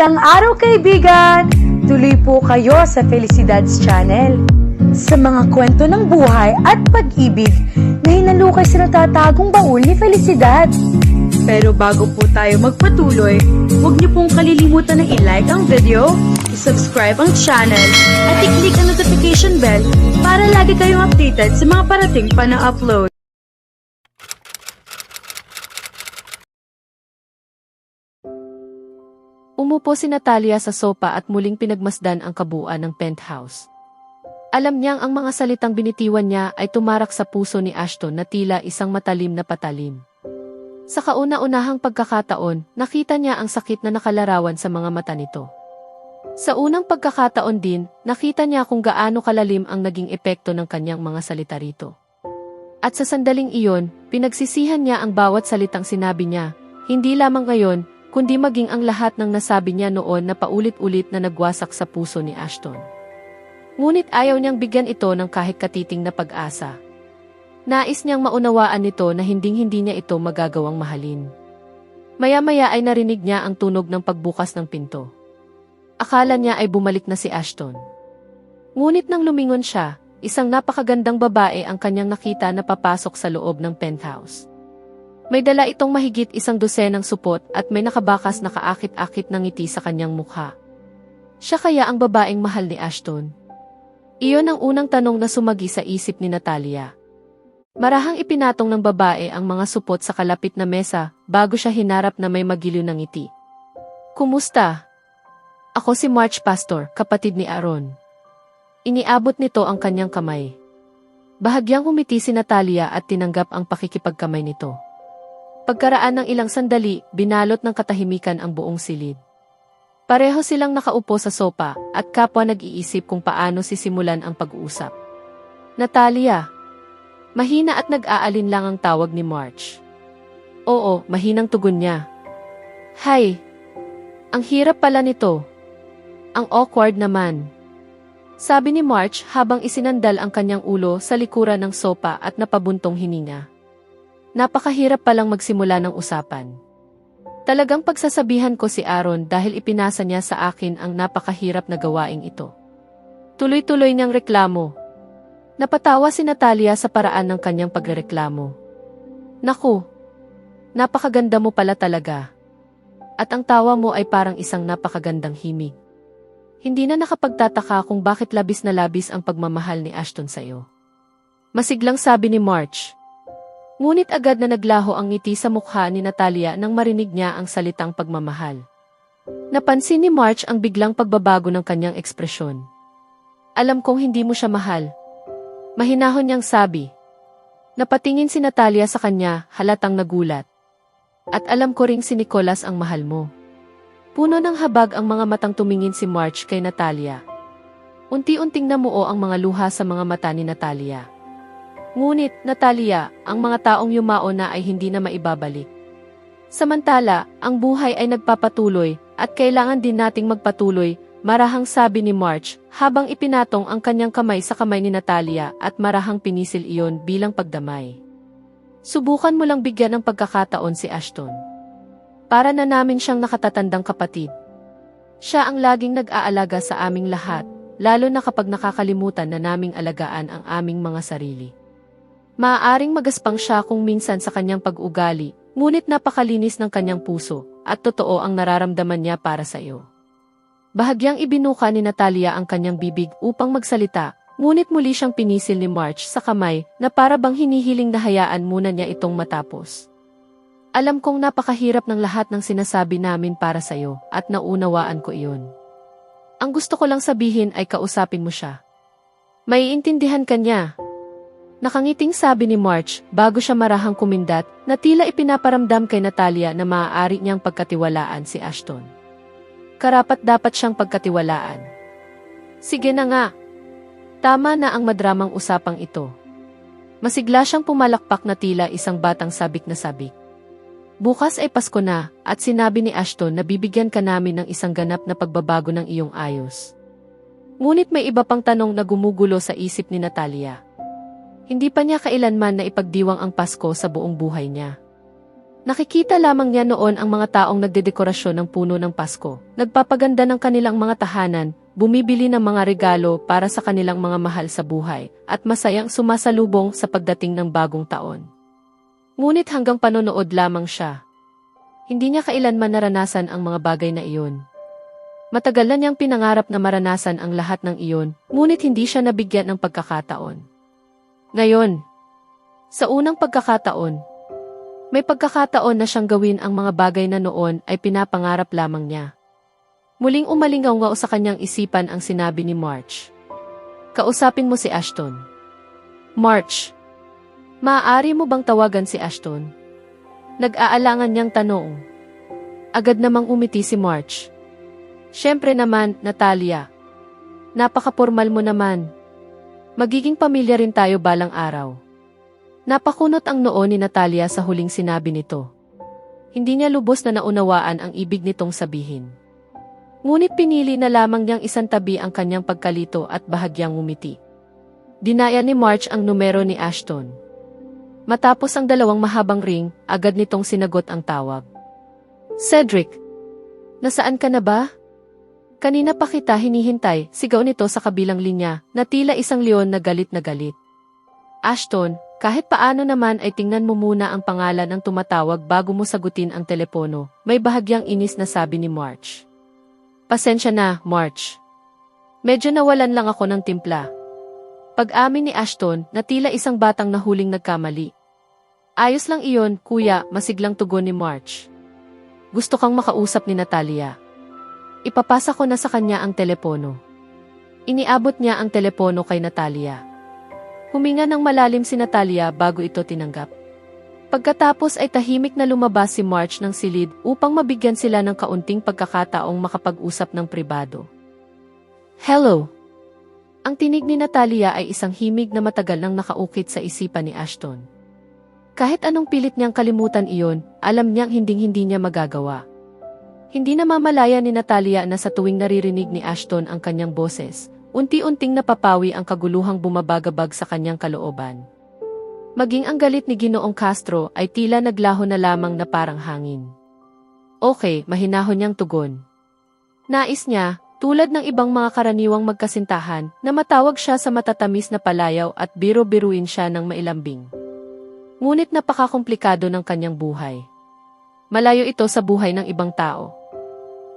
Magandang araw kaibigan! Tuloy po kayo sa Felicidad's Channel. Sa mga kwento ng buhay at pag-ibig na hinalukay sa natatagong baul ni Felicidad. Pero bago po tayo magpatuloy, huwag niyo pong kalilimutan na i-like ang video, i-subscribe ang channel, at i-click ang notification bell para lagi kayong updated sa mga parating pa na upload. Umupo si Natalia sa sopa at muling pinagmasdan ang kabuuan ng penthouse. Alam niyang ang mga salitang binitiwan niya ay tumarak sa puso ni Ashton na tila isang matalim na patalim. Sa kauna-unahang pagkakataon, nakita niya ang sakit na nakalarawan sa mga mata nito. Sa unang pagkakataon din, nakita niya kung gaano kalalim ang naging epekto ng kanyang mga salita rito. At sa sandaling iyon, pinagsisihan niya ang bawat salitang sinabi niya, hindi lamang ngayon, kundi maging ang lahat ng nasabi niya noon na paulit-ulit na nagwasak sa puso ni Ashton. Ngunit ayaw niyang bigyan ito ng kahit katiting na pag-asa. Nais niyang maunawaan nito na hinding-hindi niya ito magagawang mahalin. Maya-maya ay narinig niya ang tunog ng pagbukas ng pinto. Akala niya ay bumalik na si Ashton. Ngunit nang lumingon siya, isang napakagandang babae ang kanyang nakita na papasok sa loob ng penthouse. May dala itong mahigit 100 supot at may nakabakas na kaakit-akit ng ngiti sa kanyang mukha. Siya kaya ang babaeng mahal ni Ashton? Iyon ang unang tanong na sumagi sa isip ni Natalia. Marahang ipinatong ng babae ang mga supot sa kalapit na mesa bago siya hinarap na may magiliw ng ngiti. Kumusta? Ako si March Pastor, kapatid ni Aaron. Iniabot nito ang kanyang kamay. Bahagyang humiti si Natalia at tinanggap ang pakikipagkamay nito. Pagkaraan ng ilang sandali, binalot ng katahimikan ang buong silid. Pareho silang nakaupo sa sopa at kapwa nag-iisip kung paano sisimulan ang pag-uusap. Natalia. Mahina at nag-aalin lang ang tawag ni March. Oo, mahinang tugon niya. Hay. Ang hirap pala nito. Ang awkward naman. Sabi ni March habang isinandal ang kanyang ulo sa likuran ng sopa at napabuntong hininga. Napakahirap palang magsimula ng usapan. Talagang pagsasabihan ko si Aaron dahil ipinasa niya sa akin ang napakahirap na gawaing ito. Tuloy-tuloy niyang reklamo. Napatawa si Natalia sa paraan ng kanyang pagrereklamo. Naku, napakaganda mo pala talaga. At ang tawa mo ay parang isang napakagandang himig. Hindi na nakapagtataka kung bakit labis na labis ang pagmamahal ni Ashton sa'yo. Masiglang sabi ni March. Ngunit agad na naglaho ang ngiti sa mukha ni Natalia nang marinig niya ang salitang pagmamahal. Napansin ni March ang biglang pagbabago ng kanyang ekspresyon. Alam kong hindi mo siya mahal. Mahinahon niyang sabi. Napatingin si Natalia sa kanya, halatang nagulat. At alam ko ring si Nicholas ang mahal mo. Puno ng habag ang mga matang tumingin si March kay Natalia. Unti-unting namuo ang mga luha sa mga mata ni Natalia. Ngunit, Natalia, ang mga taong yumao na ay hindi na maibabalik. Samantala, ang buhay ay nagpapatuloy at kailangan din nating magpatuloy, marahang sabi ni March habang ipinatong ang kanyang kamay sa kamay ni Natalia at marahang pinisil iyon bilang pagdamay. Subukan mo lang bigyan ng pagkakataon si Ashton. Para na namin siyang nakatatandang kapatid. Siya ang laging nag-aalaga sa aming lahat, lalo na kapag nakakalimutan na naming alagaan ang aming mga sarili. Maaaring magaspang siya kung minsan sa kanyang pag-ugali, ngunit napakalinis ng kanyang puso, at totoo ang nararamdaman niya para sa iyo. Bahagyang ibinuka ni Natalia ang kanyang bibig upang magsalita, ngunit muli siyang pinisil ni March sa kamay na para bang hinihiling na hayaan muna niya itong matapos. Alam kong napakahirap ng lahat ng sinasabi namin para sa iyo, at naunawaan ko iyon. Ang gusto ko lang sabihin ay kausapin mo siya. Maiintindihan ka niya. Nakangiting sabi ni March bago siya marahang kumindat na tila ipinaparamdam kay Natalia na maaari niyang pagkatiwalaan si Ashton. Karapat-dapat siyang pagkatiwalaan. Sige na nga. Tama na ang madramang usapang ito. Masigla siyang pumalakpak na tila isang batang sabik na sabik. Bukas ay Pasko na at sinabi ni Ashton na bibigyan ka namin ng isang ganap na pagbabago ng iyong ayos. Ngunit may iba pang tanong na gumugulo sa isip ni Natalia. Hindi pa niya kailanman na ipagdiwang ang Pasko sa buong buhay niya. Nakikita lamang niya noon ang mga taong nagdedekorasyon ng puno ng Pasko, nagpapaganda ng kanilang mga tahanan, bumibili ng mga regalo para sa kanilang mga mahal sa buhay, at masayang sumasalubong sa pagdating ng bagong taon. Ngunit hanggang panonood lamang siya. Hindi niya kailanman naranasan ang mga bagay na iyon. Matagal na niyang pinangarap na maranasan ang lahat ng iyon, ngunit hindi siya nabigyan ng pagkakataon. Ngayon, sa unang pagkakataon, may pagkakataon na siyang gawin ang mga bagay na noon ay pinapangarap lamang niya. Muling umalingaw sa kanyang isipan ang sinabi ni March. Kausapin mo si Ashton. March, maaari mo bang tawagan si Ashton? Nag-aalangan niyang tanong. Agad namang umiti si March. Siyempre naman, Natalia. Napaka-formal mo naman. Magiging pamilya rin tayo balang araw. Napakunot ang noo ni Natalia sa huling sinabi nito. Hindi niya lubos na naunawaan ang ibig nitong sabihin. Ngunit pinili na lamang niyang isantabi ang kanyang pagkalito at bahagyang ngumiti. Dinaya ni March ang numero ni Ashton. Matapos ang dalawang mahabang ring, agad nitong sinagot ang tawag. Cedric, nasaan ka na ba? Kanina pa kita hinihintay, sigaw nito sa kabilang linya, na tila isang leon na galit na galit. Ashton, kahit paano naman ay tingnan mo muna ang pangalan ng tumatawag bago mo sagutin ang telepono, may bahagyang inis na sabi ni March. Pasensya na, March. Medyo nawalan lang ako ng timpla. Pag-amin ni Ashton na tila isang batang nahuling nagkamali. Ayos lang iyon, kuya, masiglang tugon ni March. Gusto kang makausap ni Natalia. Ipapasa ko na sa kanya ang telepono. Iniabot niya ang telepono kay Natalia. Huminga ng malalim si Natalia bago ito tinanggap. Pagkatapos ay tahimik na lumabas si March ng silid upang mabigyan sila ng kaunting pagkakataong makapag-usap ng pribado. Hello! Ang tinig ni Natalia ay isang himig na matagal nang nakaukit sa isipan ni Ashton. Kahit anong pilit niyang kalimutan iyon, alam niyang hinding-hindi niya magagawa. Hindi namamalaya ni Natalia na sa tuwing naririnig ni Ashton ang kanyang boses, unti-unting napapawi ang kaguluhang bumabagabag sa kanyang kalooban. Maging ang galit ni Ginoong Castro ay tila naglaho na lamang na parang hangin. Okay, mahinahon niyang tugon. Nais niya, tulad ng ibang mga karaniwang magkasintahan, na matawag siya sa matatamis na palayaw at biro-biruin siya ng mailambing. Ngunit napakakomplikado ng kanyang buhay. Malayo ito sa buhay ng ibang tao.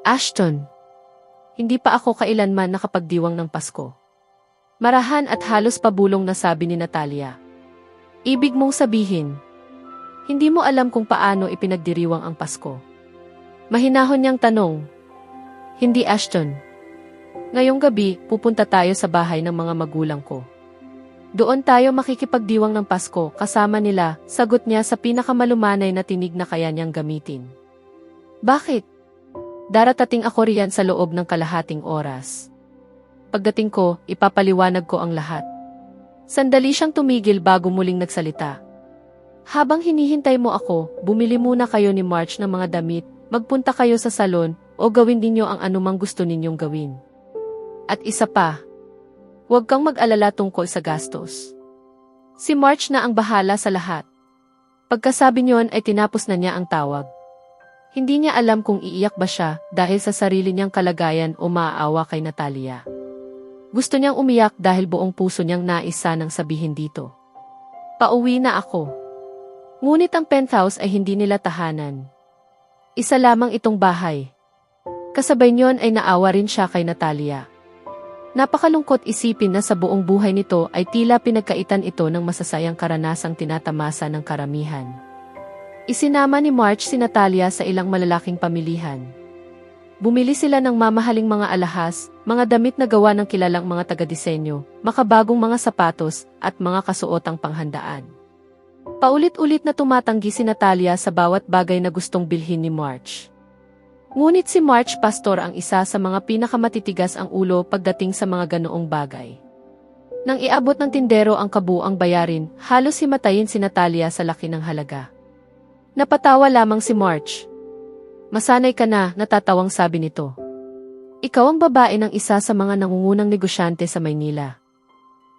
Ashton, hindi pa ako kailanman nakapagdiwang ng Pasko. Marahan at halos pabulong na sabi ni Natalia. Ibig mong sabihin, hindi mo alam kung paano ipinagdiriwang ang Pasko. Mahinahon niyang tanong. Hindi, Ashton. Ngayong gabi, pupunta tayo sa bahay ng mga magulang ko. Doon tayo makikipagdiwang ng Pasko kasama nila, sagot niya sa pinakamalumanay na tinig na kaya niyang gamitin. Bakit? Daratating ako riyan sa loob ng kalahating oras. Pagdating ko, ipapaliwanag ko ang lahat. Sandali siyang tumigil bago muling nagsalita. Habang hinihintay mo ako, bumili muna kayo ni March ng mga damit, magpunta kayo sa salon, o gawin ninyo ang anumang gusto ninyong gawin. At isa pa, huwag kang mag-alala tungkol sa gastos. Si March na ang bahala sa lahat. Pagkasabi niyon ay tinapos na niya ang tawag. Hindi niya alam kung iiyak ba siya dahil sa sarili niyang kalagayan o maaawa kay Natalia. Gusto niyang umiyak dahil buong puso niyang nais sanang sabihin dito. Pauwi na ako. Ngunit ang penthouse ay hindi nila tahanan. Isa lamang itong bahay. Kasabay niyon ay naawa rin siya kay Natalia. Napakalungkot isipin na sa buong buhay nito ay tila pinagkaitan ito ng masasayang karanasang tinatamasa ng karamihan. Isinama ni March si Natalia sa ilang malalaking pamilihan. Bumili sila ng mamahaling mga alahas, mga damit na gawa ng kilalang mga taga-disenyo, makabagong mga sapatos, at mga kasuotang panghandaan. Paulit-ulit na tumatanggi si Natalia sa bawat bagay na gustong bilhin ni March. Ngunit si March Pastor ang isa sa mga pinakamatitigas ang ulo pagdating sa mga ganoong bagay. Nang iabot ng tindero ang kabuang bayarin, halos himatayin si Natalia sa laki ng halaga. Napatawa lamang si March. Masanay ka na, natatawang sabi nito. Ikaw ang babae ng isa sa mga nangungunang negosyante sa Maynila.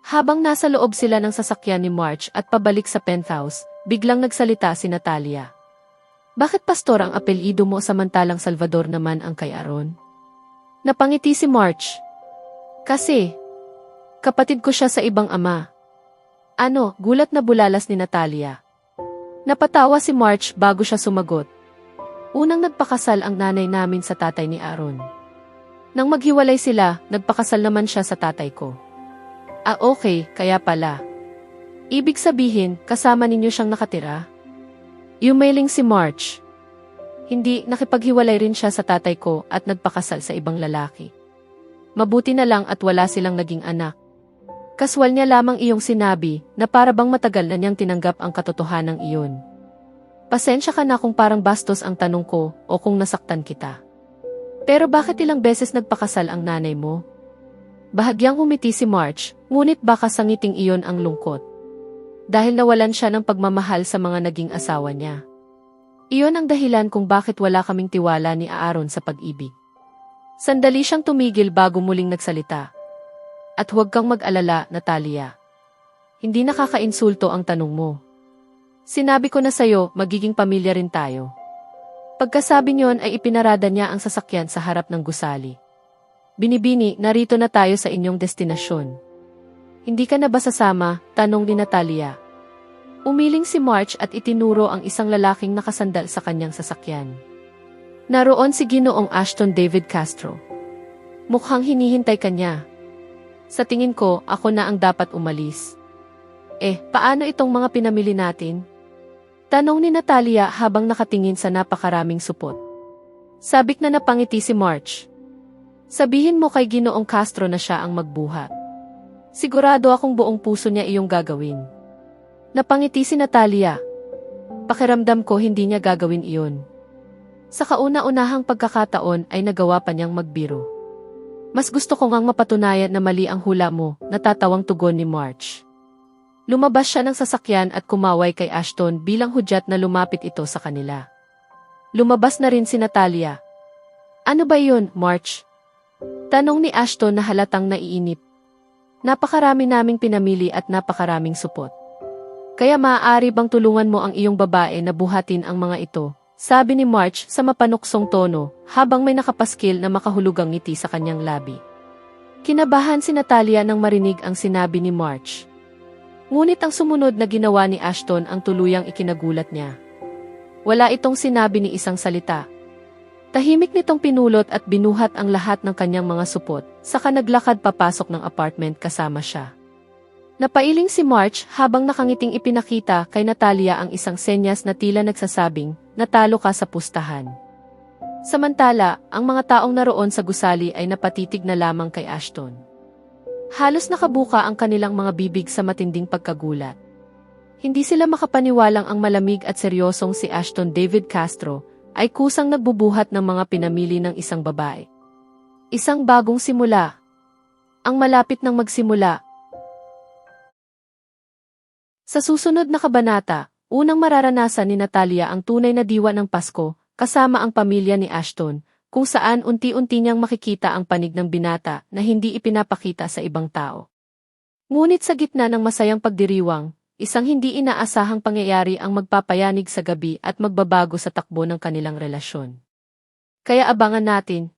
Habang nasa loob sila ng sasakyan ni March at pabalik sa penthouse, biglang nagsalita si Natalia. Bakit pastor ang apelyido mo samantalang Salvador naman ang kay Aaron? Napangiti si March. Kasi, kapatid ko siya sa ibang ama. Ano, gulat na bulalas ni Natalia. Napatawa si March bago siya sumagot. Unang nagpakasal ang nanay namin sa tatay ni Aaron. Nang maghiwalay sila, nagpakasal naman siya sa tatay ko. Ah, okay, kaya pala. Ibig sabihin, kasama ninyo siyang nakatira? Yumaling si March. Hindi, nakipaghiwalay rin siya sa tatay ko at nagpakasal sa ibang lalaki. Mabuti na lang at wala silang naging anak. Kaswal niya lamang iyong sinabi na para bang matagal na niyang tinanggap ang katotohanang iyon. Pasensya ka na kung parang bastos ang tanong ko o kung nasaktan kita. Pero bakit ilang beses nagpakasal ang nanay mo? Bahagyang humiti si March, ngunit baka sa ngiting iyon ang lungkot. Dahil nawalan siya ng pagmamahal sa mga naging asawa niya. Iyon ang dahilan kung bakit wala kaming tiwala ni Aaron sa pag-ibig. Sandali siyang tumigil bago muling nagsalita. At huwag kang mag-alala, Natalia. Hindi nakakainsulto ang tanong mo. Sinabi ko na sa'yo, magiging pamilya rin tayo. Pagkasabi niyon ay ipinarada niya ang sasakyan sa harap ng gusali. Binibini, narito na tayo sa inyong destinasyon. Hindi ka na ba sasama? Tanong ni Natalia. Umiling si March at itinuro ang isang lalaking nakasandal sa kanyang sasakyan. Naroon si Ginoong Ashton David Castro. Mukhang hinihintay ka niya. Sa tingin ko, ako na ang dapat umalis. Paano itong mga pinamili natin? Tanong ni Natalia habang nakatingin sa napakaraming supot. Sabik na napangiti si March. Sabihin mo kay Ginoong Castro na siya ang magbuhat. Sigurado akong buong puso niya iyong gagawin. Napangiti si Natalia. Pakiramdam ko hindi niya gagawin iyon. Sa kauna-unahang pagkakataon ay nagawa pa niyang magbiro. Mas gusto ko ngang mapatunayan na mali ang hula mo, natatawang tugon ni March. Lumabas siya ng sasakyan at kumaway kay Ashton bilang hudyat na lumapit ito sa kanila. Lumabas na rin si Natalia. Ano ba yun, March? Tanong ni Ashton na halatang naiinip. Napakarami naming pinamili at napakaraming supot. Kaya maaari bang tulungan mo ang iyong babae na buhatin ang mga ito? Sabi ni March sa mapanuksong tono habang may nakapaskil na makahulugang ngiti sa kanyang labi. Kinabahan si Natalia nang marinig ang sinabi ni March. Ngunit ang sumunod na ginawa ni Ashton ang tuluyang ikinagulat niya. Wala itong sinabi ni isang salita. Tahimik nitong pinulot at binuhat ang lahat ng kanyang mga supot, saka naglakad papasok ng apartment kasama siya. Napailing si March habang nakangiting ipinakita kay Natalia ang isang senyas na tila nagsasabing, natalo ka sa pustahan. Samantala, ang mga taong naroon sa gusali ay napatitig na lamang kay Ashton. Halos nakabuka ang kanilang mga bibig sa matinding pagkagulat. Hindi sila makapaniwalang ang malamig at seryosong si Ashton David Castro ay kusang nagbubuhat ng mga pinamili ng isang babae. Isang bagong simula. Ang malapit ng magsimula. Sa susunod na kabanata, unang mararanasan ni Natalia ang tunay na diwa ng Pasko, kasama ang pamilya ni Ashton, kung saan unti-unti niyang makikita ang panig ng binata na hindi ipinapakita sa ibang tao. Ngunit sa gitna ng masayang pagdiriwang, isang hindi inaasahang pangyayari ang magpapayanig sa gabi at magbabago sa takbo ng kanilang relasyon. Kaya abangan natin,